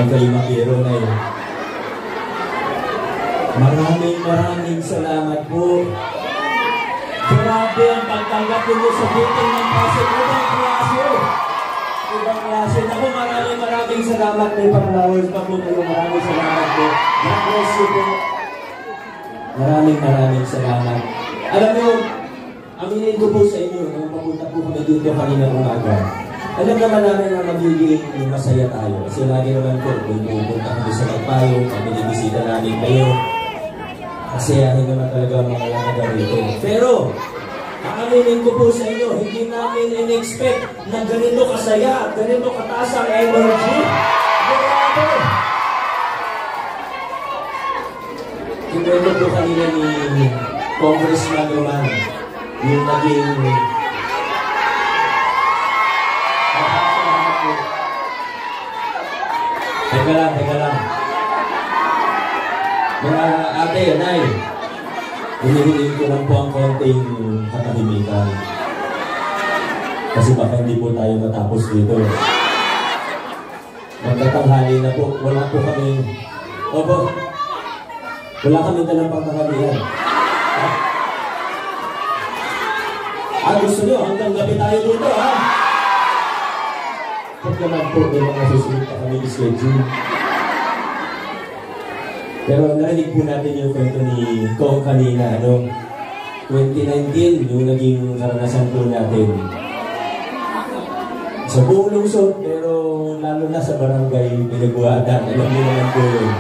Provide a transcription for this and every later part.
Huwag kayo makiro na yun. Maraming salamat po. Grabe ang pagtanggap nyo sa buting ng pasok. Ibang klase. Ibang klase. Ako maraming salamat. May pang-flowers pa po kayo. Maraming salamat po. God bless you po. Maraming salamat. Alam nyo, aminin ko po sa inyo, nung papunta po kami dito kanina umaga, alam naman namin na magiging masaya tayo. Kasi lagi naman po, kung pupunta kami sa Magpayo, kami nibisita namin kayo. Kasayahin naman talaga mga lalaga rito. Pero, aminin ko po sa inyo, hindi namin in-expect na ganito kasaya, ganito kataas ang energy. Grabe! Kinuwento po kanina ni Congressman Roman, yung naging Teka lang. Mga ate, anay, hinihiling ko lang po ang konting katahimikan. Kasi baka hindi po tayo matapos dito. Magtatanghali na po, wala po kami, wala kami dalang pangtanghalian. Gusto nyo, hanggang gabi tayo dito, ha? Pag naman po, may mga susunod pa kami schedule. Pero narinig po natin yung kwento ni Kong kanina, 2019, yung naging karanasan po natin. Sa buong lungsod, pero lalo na sa barangay Pinagbuhatan, alam niyo naman po yun.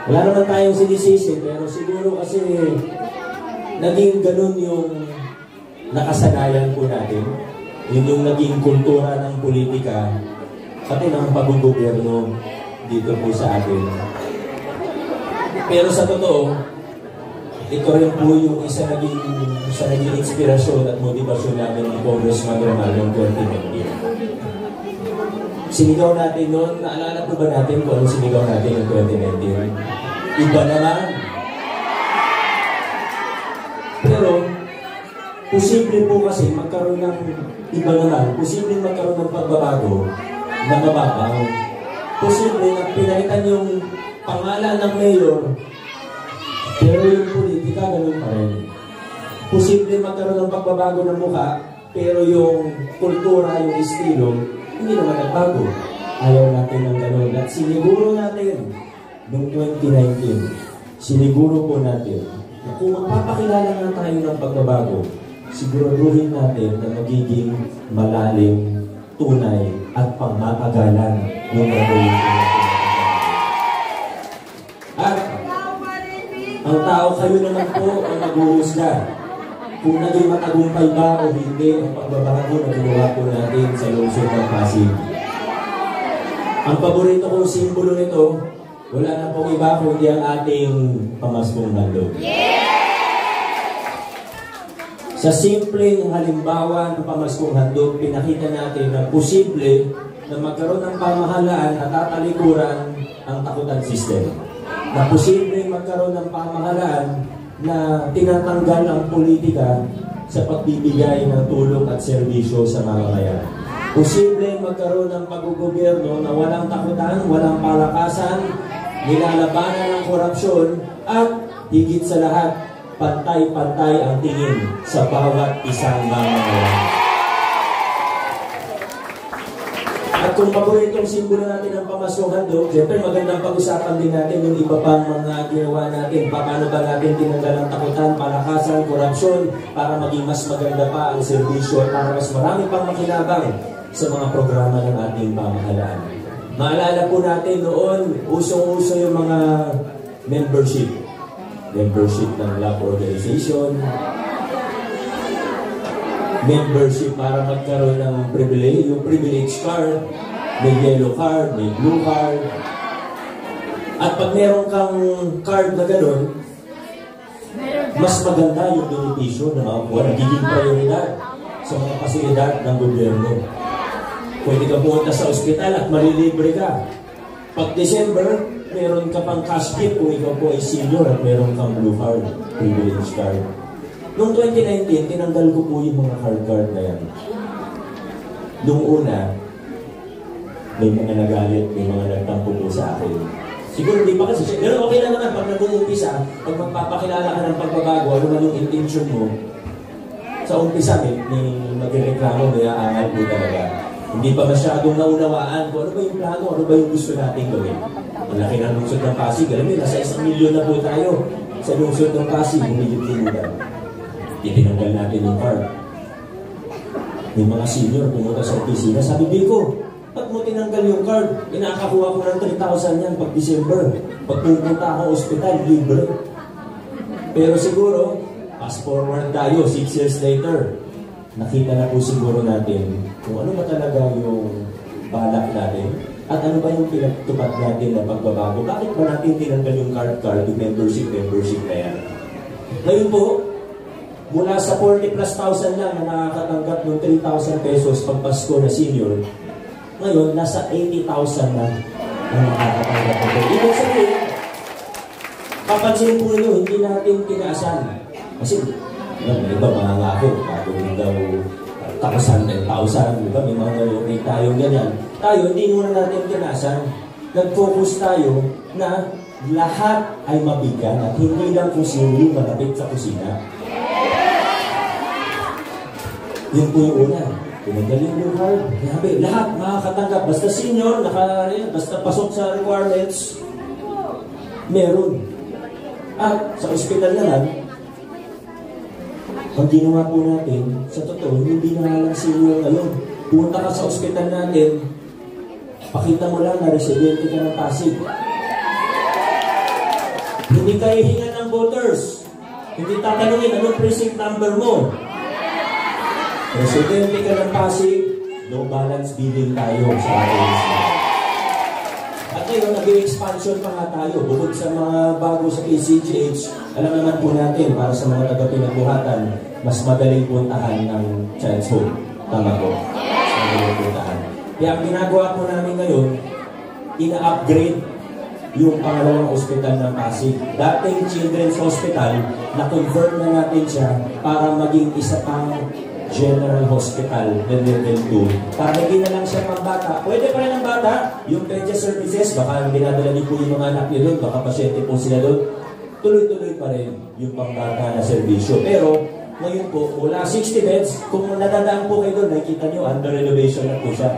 Wala naman tayong sinisisi, pero siguro kasi naging ganun yung nakasanayan po natin. Yun yung naging kultura ng politika, pati ng pag-gobyerno dito po sa atin. Pero sa totoo, ito rin po yung isa naging inspirasyon at motivasyon namin ni Congressman Roman noong 2019. Sinigaw natin noon, naalala po ba natin kung anong sinigaw natin noong 2019? Iba naman. Pero, posible po kasi magkaroon ng iba naman, posible magkaroon ng pagbabago na mababaw. Posible na pinalitan yung pangalan ng mayor, pero yung politika ganun pa rin. Posible magkaroon ng pagbabago ng mukha, pero yung kultura, yung estilo, hindi naman nagbago. Ayaw natin ng ganun. At siniguro natin, noong 2019, siniguro po natin, na kung magpapakilala na tayo ng pagbabago, siguraduhin natin na magiging malalim, tunay, at pangmatagalan ng gagawin natin. At ang tao kayo naman po ang mag-uusga kung naging matagumpay ba o hindi ang pagbabago na ginawa po natin sa lungsod ng Pasig. Ang paborito kong simbolo nito, wala na pong iba kundi ang ating pamaskong handog. Sa simpleng halimbawa ng pamaskong handog, pinakita natin na posible na magkaroon ng pamahalaan at tatalikuran ang takutan system. Na posible magkaroon ng pamahalaan na tinatanggal ang politika sa pagbibigay ng tulong at serbisyo sa mamamayan. Posible magkaroon ng pag-gobyerno na walang takutan, walang palakasan, nilalabanan ng korupsyon, at higit sa lahat, pantay-pantay ang tingin sa bawat isang mamamayan. At kung paboritong simbolo natin ang pamaskong handog, siyempre magandang pag-usapan din natin yung iba pang mga ginawa natin. Paano ba natin tinanggal ang takutan, palakasan, korupsyon, para maging mas maganda pa ang serbisyo at para mas marami pang makinabang sa mga programa ng ating pamahalaan. Maalala po natin noon, usong-uso yung mga membership ng lab organization, membership para magkaroon ng privilege, yung privilege card, may yellow card, may blue card. At pag meron kang card na gano'n, mas maganda yung benepisyo na makuha, nagiging prioridad sa mga pasilidad ng gobyerno. Pwede ka pumunta sa ospital at malilibre ka. Pag December, meron ka pang cash gift kung ikaw po ay senior at meron kang blue card, privilege card. Noong 2019, tinanggal ko po yung mga card na yan. Noong una, may mga nagalit, may mga nagtampo po sa akin. Siguro hindi pa kasi, pero okay lang naman pag nag-uumpisa, pag magpapakilala ka ng pagbabago, ano man yung intention mo, sa umpisa may magreklamo, may aangal po talaga. Hindi pa masyadong naunawaan kung ano ba yung plano, ano ba yung gusto natin gawin. Ang laki ng lungsod ng Pasig, alam mo, nasa 1 milyon na po tayo sa lungsod ng Pasig, humigit-higit. Itinanggal natin yung card. Yung mga senior pumunta sa opisina, sabi, Biko, ba't mo tinanggal yung card? Inakakuha ko ng 3,000 yan pag December. Pag pupunta ako ospital, libre. Pero siguro, fast forward tayo, 6 years later, nakita na po siguro natin kung ano ba talaga yung balak natin at ano ba yung pinagtupad natin na pagbabago. Bakit ba natin tinanggal yung card, yung membership na yan? Ngayon po, mula sa 40 plus thousand lang na nakakatanggap ng 3,000 pesos pag Pasko na senior, ngayon, nasa 80,000 na nakakatanggap ito. Ibig sabihin, papansinin po nyo, hindi natin tinaasan. Kasi, may iba mga ngako, bago daw takasan 10,000, diba? May mga nalukay tayong ganyan. Tayo, hindi muna natin tinaasan. Nag-focus tayo na lahat ay mabigyan at hindi lang kung sino yung malapit sa kusina. Yun po yung una. Pinagaling yung card. Grabe, lahat makakatanggap. Basta senior, basta pasok sa requirements, meron. At sa ospital naman, ang ginawa po natin, sa totoo, hindi na lang senior ngayon. Punta ka sa ospital natin, pakita mo lang na residente ka ng Pasig. Hindi ka hihingan ng voters. Hindi tatanungin anong precinct number mo. Residente ka ng Pasig, no balance billing tayo sa atin. At ngayon, nag-expansion pa nga tayo. Bukod sa mga bago sa PCGH, alam naman po natin, para sa mga taga-pinagbuhatan, mas madaling puntahan ng child's home. Tama po? Mas madaling puntahan. Kaya ang ginagawa po namin ngayon, ina-upgrade yung pangalawang ospital ng Pasig. Dating Children's Hospital, na-convert na natin siya para maging isa pang General Hospital na level 2. Para hindi na lang siya pang bata. Pwede pa rin ang bata, yung pedia services, baka dinadala niyo po yung mga anak niyo doon, baka pasyente po sila doon. Tuloy-tuloy pa rin yung pang bata na serbisyo. Pero, ngayon po, mula 60 beds, kung nadadaan po kayo doon, nakikita niyo, under renovation na po siya.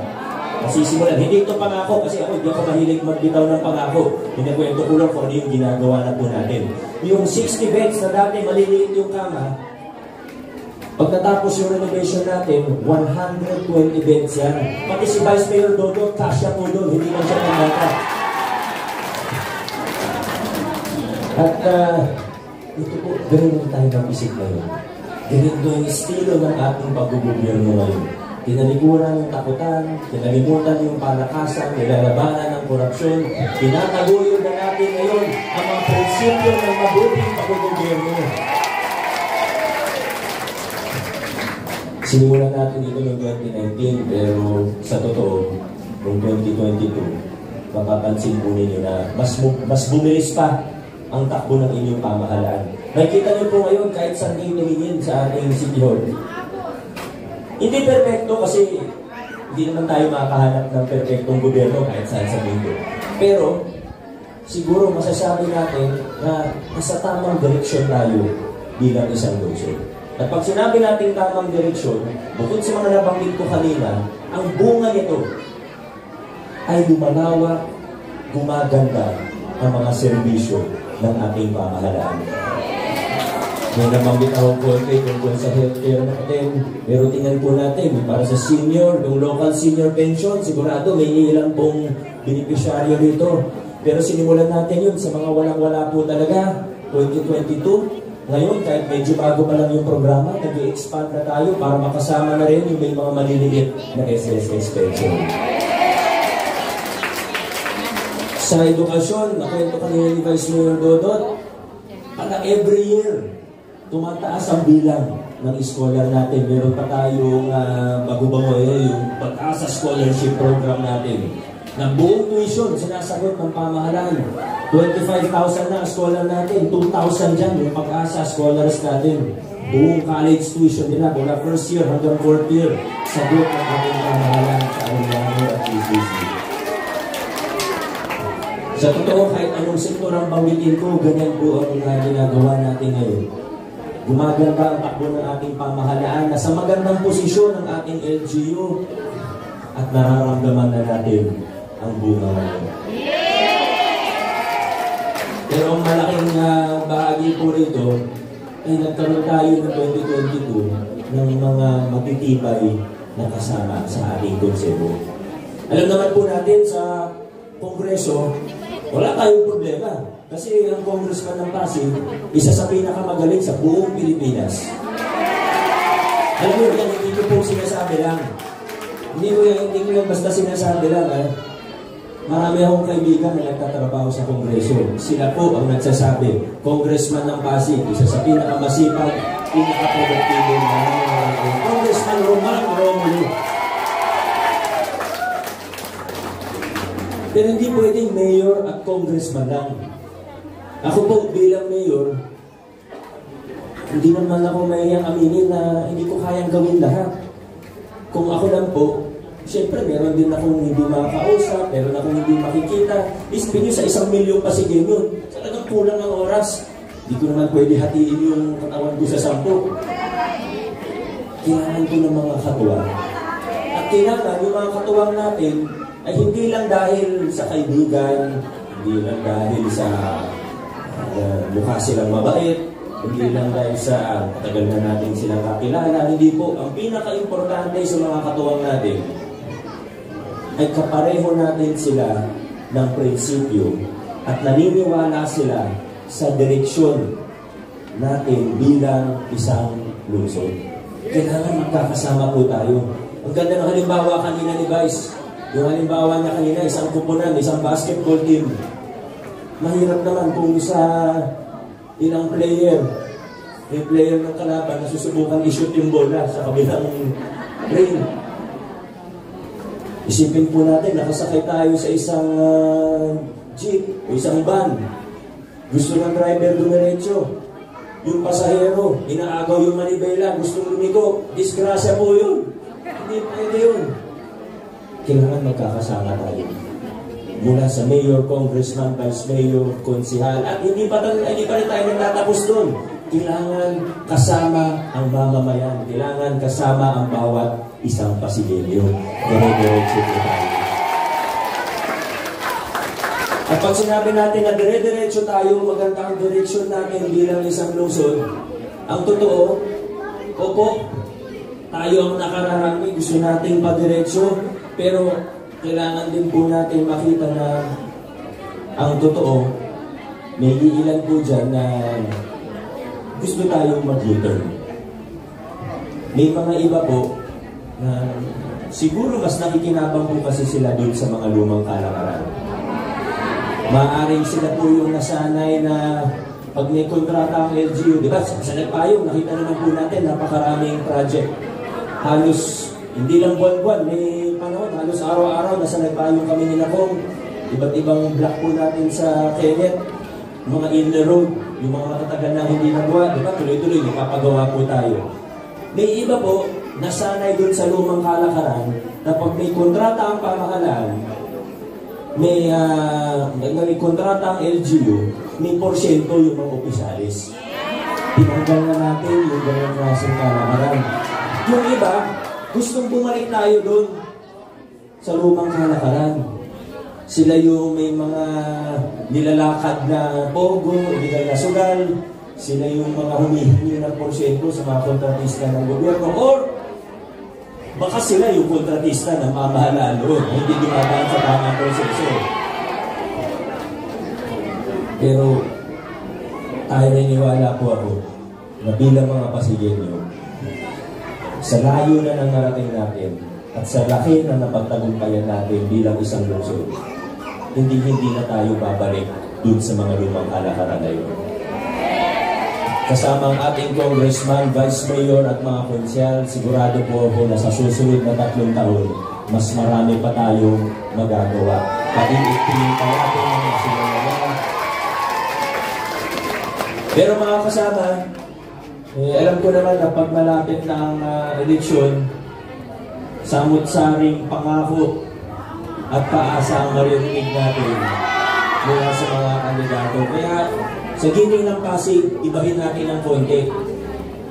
Masisimulan. Hindi ito pangako kasi ako hindi ako mahilig magbitaw ng pangako. Pinakwento ko lang kung ano yung ginagawa na po natin. Yung 60 beds na dati maliliit yung kama, pagkatapos yung renovation natin, 120 beds yan. Pati si Vice Mayor Dodo, kasya po doon, hindi lang siya pangata. At ito po, ganun tayo mag-isip ngayon. Ganito yung estilo ng ating pag-gobyerno ngayon. Tinalikuran yung takutan, kinalimutan yung palakasan, nilalabanan ng korupsyon, tinataguyod na natin ngayon ang mga prinsipyo ng mabuting pag-gobyerno. Sinimulan natin ito noong 2019, pero sa totoo, noong 2022, mapapansin po ninyo na mas bumilis pa ang takbo ng inyong pamahalaan. Nakikita niyo po ngayon kahit saan kayo tumingin sa ating City Hall. Hindi perfecto kasi hindi naman tayo makahanap ng perfectong gobyerno kahit saan sa mundo. Pero siguro masasabi natin na nasa tamang direksyon tayo bilang isang lungsod. At pag sinabi natin tamang direksyon, bukod sa mga nabanggit ko kanina, ang bunga nito ay lumalawak, gumaganda ang mga serbisyo ng ating pamahalaan. May nabanggit ako po tungkol sa healthcare natin. Pero tingnan po natin, para sa senior, yung local senior pension, sigurado may ilang pong beneficiaryo dito. Pero sinimulan natin yun sa mga walang-wala po talaga, 2022. Ngayon, kahit medyo bago pa lang yung programa, nag-i-expand na tayo para makasama na rin yung may mga maliliit na SSS pension. Sa edukasyon, nakwento kanina ni Vice Mayor Dodot, para every year, tumataas ang bilang ng scholar natin. Meron pa tayong bago-bago yung pag-asa scholarship program natin. Na buong tuition, sinasagot ng pamahalaan. 25,000 na ang scholar natin, 2,000 dyan yung pag-asa scholars natin. Buong college tuition nila, mula first year hanggang fourth year, sagot ng ating pamahalaan sa Arellano at PCC. Sa totoo, kahit anong sektor ang banggitin ko, ganyan po ang ginagawa natin ngayon. Gumaganda ang takbo ng ating pamahalaan, nasa magandang posisyon ng ating LGU, at nararamdaman na natin ang bunga ngayon. Pero ang malaking bahagi po rito ay nagkaroon tayo ng 2022 ng mga matitibay na kasama sa ating konseho. Alam naman po natin sa Kongreso, wala tayong problema. Kasi ang congressman ng Pasig, isa sa pinakamagaling sa buong Pilipinas. Alam mo yan, hindi ko po sinasabi lang. Hindi ko yan basta sinasabi lang. Marami akong kaibigan na nagtatrabaho sa Kongreso. Sila po ang nagsasabi, Congressman ng Pasig, isa sa pinakamasipag, pinakaproduktibo na Congressman Roman Romulo. Pero hindi pwedeng mayor at congressman lang. Ako po bilang mayor, hindi naman ako mayayang aminin na hindi ko kayang gawin lahat. Kung ako lang po, siyempre meron din akong hindi makakausap, meron akong hindi makikita. Isipin nyo sa 1 milyong Pasigin yun. Talagang kulang ang oras. Hindi ko naman pwede hatiin yung katawan ko sa 10. Kailangan ko ng mga katuwang. At kailangan yung mga katuwang natin ay hindi lang dahil sa kaibigan, hindi lang dahil sa mukha silang mabait, hindi lang dahil sa tagal na natin silang kakilala. Hindi po. Ang pinaka-importante sa mga katuwang natin ay kapareho natin sila ng prinsipyo at naniniwala sila sa direksyon natin bilang isang lungsod. Kailangan magkakasama po tayo. Ang ganda ng halimbawa kanina ni Vice. Yung halimbawa niya kanina, isang kupunan, isang basketball team. Mahirap naman kung sa ilang player, yung player ng kalaban na susubukan i-shoot yung bola sa kabilang ring. Isipin po natin, nakasakay tayo sa isang jeep o isang van. Gusto ng driver dumiretso. Yung pasahero, inaagaw yung manibela, gusto lumigo. Disgrasya po yun. Hindi pwede yun. Kailangan magkakasama tayo. Mula sa mayor, congressman, vice mayor, konsihal, at hindi pa rin tayo nagtatapos doon. Kailangan kasama ang mamamayan. Kailangan kasama ang bawat isang Pasigenyo. Dire-diretso po tayo. At pag sinabi natin na dire-diretso tayo, maganda ang direksyon natin bilang isang lungsod, ang totoo, opo, tayo ang nakararami, gusto nating padiretso, pero kailangan din po natin makita na ang totoo, may iilan po dyan na gusto tayong mag-U-turn. May mga iba po na siguro mas nakikinabang po kasi sila doon sa mga lumang kalakaran. Maaaring sila po yung nasanay na pag may kontrata ang LGU, di ba? Sa nagpayong, nakita naman po natin napakaraming project. Halos, hindi lang buwan-buwan, may panahon, halos araw-araw, nasa nagpayong kami ni Nakong. Iba't ibang block po natin sa Kenneth, mga in the road, yung mga matatagal na hindi nagawa, di ba? Tuloy-tuloy, napapagawa po tayo. May iba po, nasanay doon sa lumang kalakaran, na pag may kontrata ang pamahalaan, may kontrata ang LGU, may porsyento yung mga opisyalis. Tinanggal na natin yung ganyang klaseng kalakaran. Yung iba, gustong bumalik tayo doon sa lumang kalakaran. Sila yung may mga nilalakad na pogo, legal na sugal. Sila yung mga humihingi ng porsyento sa mga kontratista ng gobyerno. Or, baka sila yung kontratista ng mamahalaan doon. Hindi dumadaan sa tamang proseso. Pero, tayo naniniwala po ako na bilang mga Pasigenyo, sa layo na ng narating natin at sa laki na napagtagumpayan natin bilang isang lungsod, hindi na tayo babalik dun sa mga lumang kalakaran na yun. Kasama ang ating congressman, vice mayor at mga konsyal, sigurado po ako na sa susunod na 3 taon, mas marami pa tayong magagawa. Pag-iipin pa natin ang sinungalan. Pero mga kasama, alam ko naman na pag malapit na ang eleksyon, samut-saring pangako at paasa ang maririnig natin mula sa mga kandidato. Kaya sa giting ng Pasig, ibahin natin ng konti.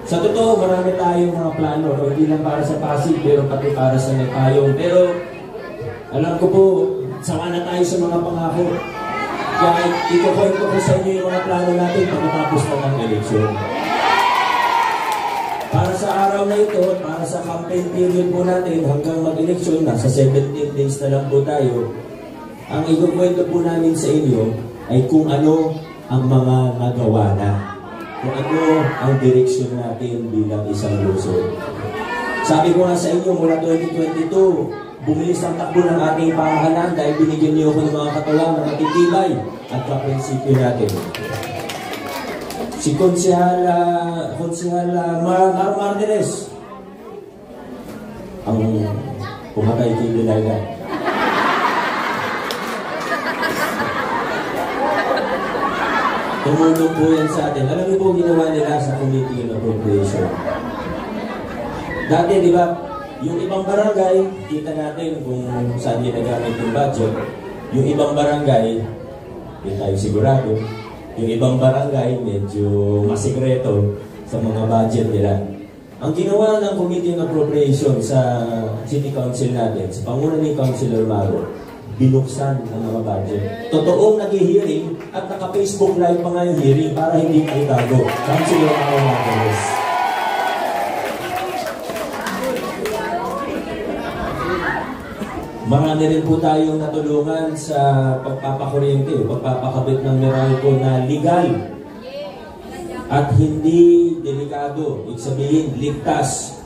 Sa totoo, marami tayong mga plano, hindi lang para sa Pasig, pero pati para sa Nepayong. Pero alam ko po, sawa na tayo sa mga pangako. Kaya ikukwento ko sa inyo yung mga plano natin pagkatapos na ng eleksyon. Para sa araw na ito, para sa campaign period po natin hanggang mag-eleksyon, nasa 17 days na lang po tayo, ang ikukwento po namin sa inyo ay kung ano ang mga nagawa na. Kung ano ang direksyon natin bilang isang lungsod. Sabi ko nga sa inyo, mula 2022, bumilis ang takbo ng ating pamahalaan dahil binigyan niyo ako ng mga katawan na matitibay at kaprinsipyo natin. Si Konsehala Martinez ang pumatay kay Delilah. Tumulong po yan sa atin. Alam niyo po ginawa nila sa Committee on Appropriation. Dati, di ba, yung ibang barangay, kita natin kung saan ginagamit yung budget. Yung ibang barangay, hindi tayo sigurado. Yung ibang barangay, medyo masikreto sa mga budget nila. Ang ginawa ng Committee on Appropriation sa City Council natin, sa panguna ni Councilor Maro, binuksan ang mga budget. Totoong nag-hearing at naka-Facebook live pa nga yung hearing para hindi kayo bago. Councilor Maro Martinez. Marami rin po tayong natulungan sa pagpapakuryente o pagpapakabit ng Meralco na legal at hindi delikado. Ibig sabihin, ligtas.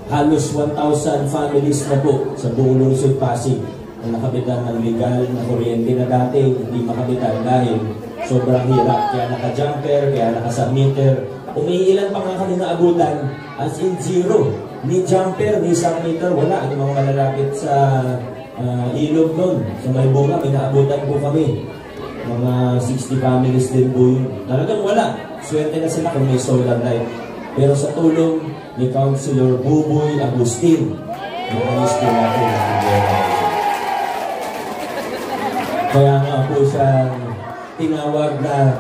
Halos 1,000 families na po sa buong lungsod Pasig ang nakabitan ng legal na kuryente na dati hindi makabitan dahil sobrang hirap. Kaya naka-jumper, kaya naka-submeter. Umiilan pa nga kami naabutan as in zero. Ni jumper, ni submeter, wala. Ang mga malalapit sa ilog nun. Sa may bunga, may naabutan po kami. Mga 60 families din po yun. Talagang wala. Swerte na sila kung may solar light. Pero sa tulong ni Councilor Buboy Agustin, nakalis po natin ang kaya nga po siya tinawag na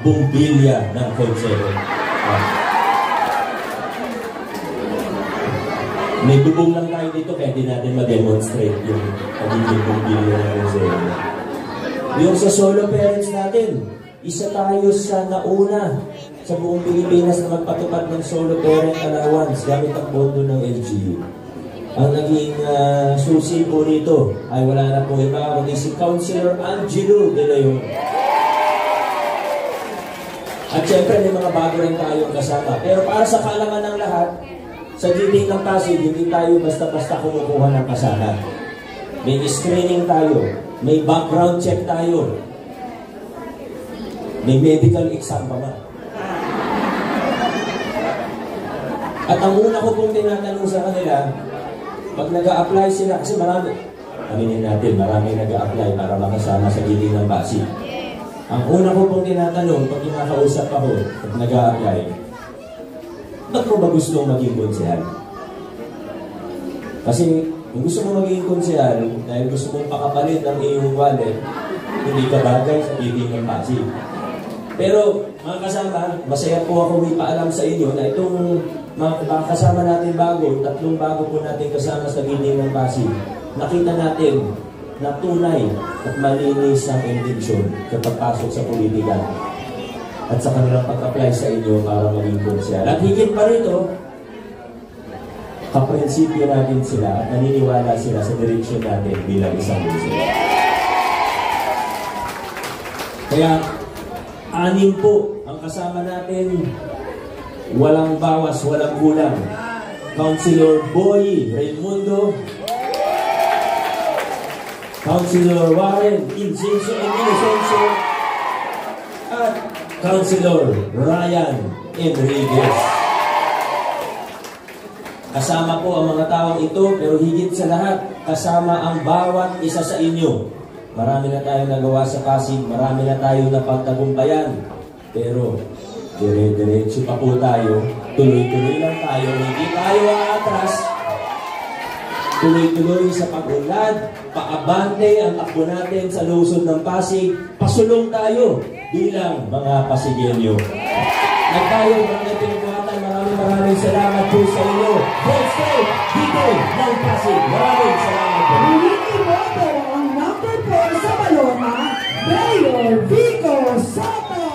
bumbilya ng konseho. May bubong lang tayo dito kaya di natin ma-demonstrate yung pagiging bumbilya ng konseho. Yung sa solo parents natin, isa tayo sa nauna sa buong Pilipinas na magpatupad ng solo parent allowance gamit ang pondo ng LGU. Ang naging susi po rito ay wala na po iba kundi si Councilor Angelo De Leon. At syempre may mga bago rin tayong kasama. Pero para sa kaalaman ng lahat, sa GT ng Pasig, hindi tayo basta-basta kumukuha ng kasama. May screening tayo, may background check tayo, may medical exam pa ba. At ang una ko pong tinatanong sa kanila, pag nag-a-apply sila, kasi marami, aminin natin, marami nag-a-apply para makasama sa GT ng Pasig. Ang una ko pong tinatanong, pag kinakausap ako, pag nag-a-apply, ba't mo ba gustong maging konsehal? Kasi kung gusto mo maging konsehal, dahil gusto mong pakapalit ang iyong wallet, hindi ka bagay sa GT ng Pasig. Pero mga kasama, masaya po ako may paalam sa inyo na itong mga kasama natin bago, tatlong bago po natin kasama sa giting ng Pasig, nakita natin na tunay at malinis ang intensyon sa pagpasok sa politika at sa kanilang pag-apply sa inyo para maging konsehal. At higit pa rito, kaprinsipyo natin sila at naniniwala sila sa direksyon natin bilang isang lungsod. Kaya, 6 po ang kasama natin. Walang bawas, walang kulang. Councilor Boy Raimundo, Councilor Warren Inocencio, at Councilor Ryan Enriquez. Kasama po ang mga taong ito, pero higit sa lahat, kasama ang bawat isa sa inyo. Marami na tayong nagawa sa Pasig, marami na tayong napagtagumpayan, pero dire-diretso pa po tayo, tuloy-tuloy lang tayo, hindi tayo aatras. tuloy-tuloy sa pag-unlad, paabante ang takbo natin sa lungsod ng Pasig, pasulong tayo bilang mga Pasigyenyo. At tayo, Barangay Pinagbuhatan, maraming salamat po sa inyo. Vote State, dito ng Pasig. Maraming salamat po. Hindi mo ang number 4 sa Balona, Mayor Vico Soto.